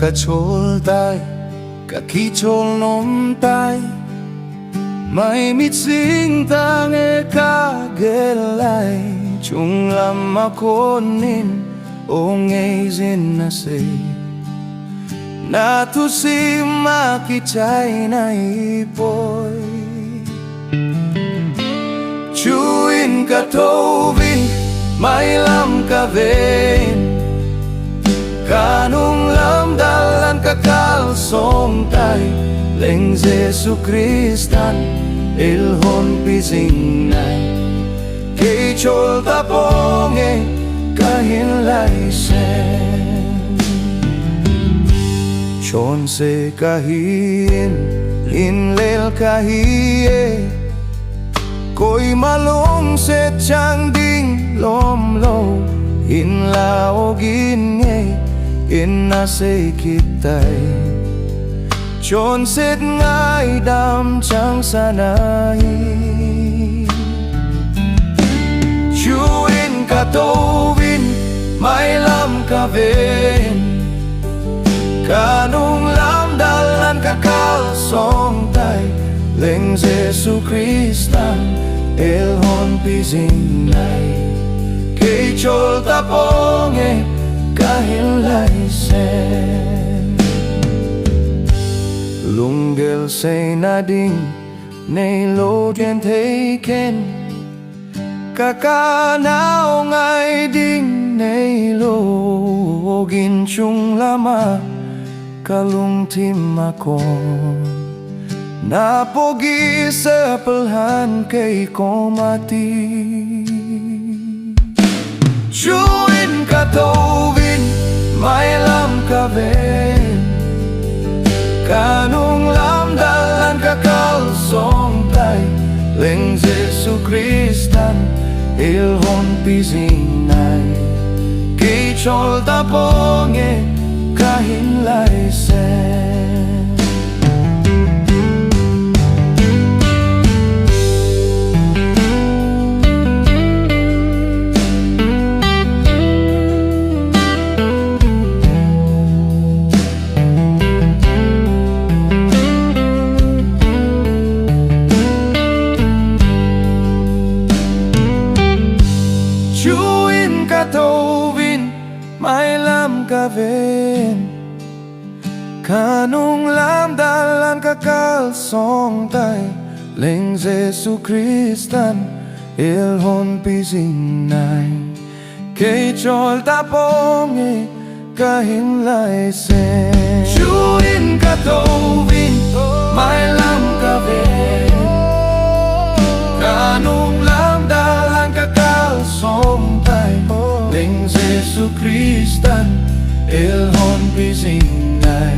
Kacoltay, kakitol nomtay, may mitsing e kagelay, chung lam makonin ongay zinasay, natusi makichay na ipoy. Chuin katovin, may lam kavin, kanong lam dalan kakalsong tay, leng Jesu Kristan ilhon pisingnay, kay chol taponge kahinlay sen. Chon se kahin inlel kahiye, ko'y malong se chang ding lomlo, inlao ginge inasay kitay, chon set ngay dam chang sanay. Chuin katovin, may lam kavin, kanong lam dalan kakalsong tay, leng Jesu Kristan ilhon pisingnay, kay chol taponge kahinlay sen. Lunggel say nading nay lo dien taken, kakanaw ngay ding nay lo ginchung lama kalung tim akon, napogi sa pelhan kay komati. Chuin katovin, may lam kavin, kanong lam dalan kakalsong tay, leng Jesu Kristan ilhon pisingnay, kay chol taponge kahinlay sen. Chuin katovin, may lam kavin, kanong lam dalan kakalsong tay, leng Jesu Kristan ilhon pisingnay, kay chol taponge kahinlay sen. Chuin katovin, may lam kavin, kanong lam dalan kakalsong tay, leng Jesu Kristan ilhon pisingnay,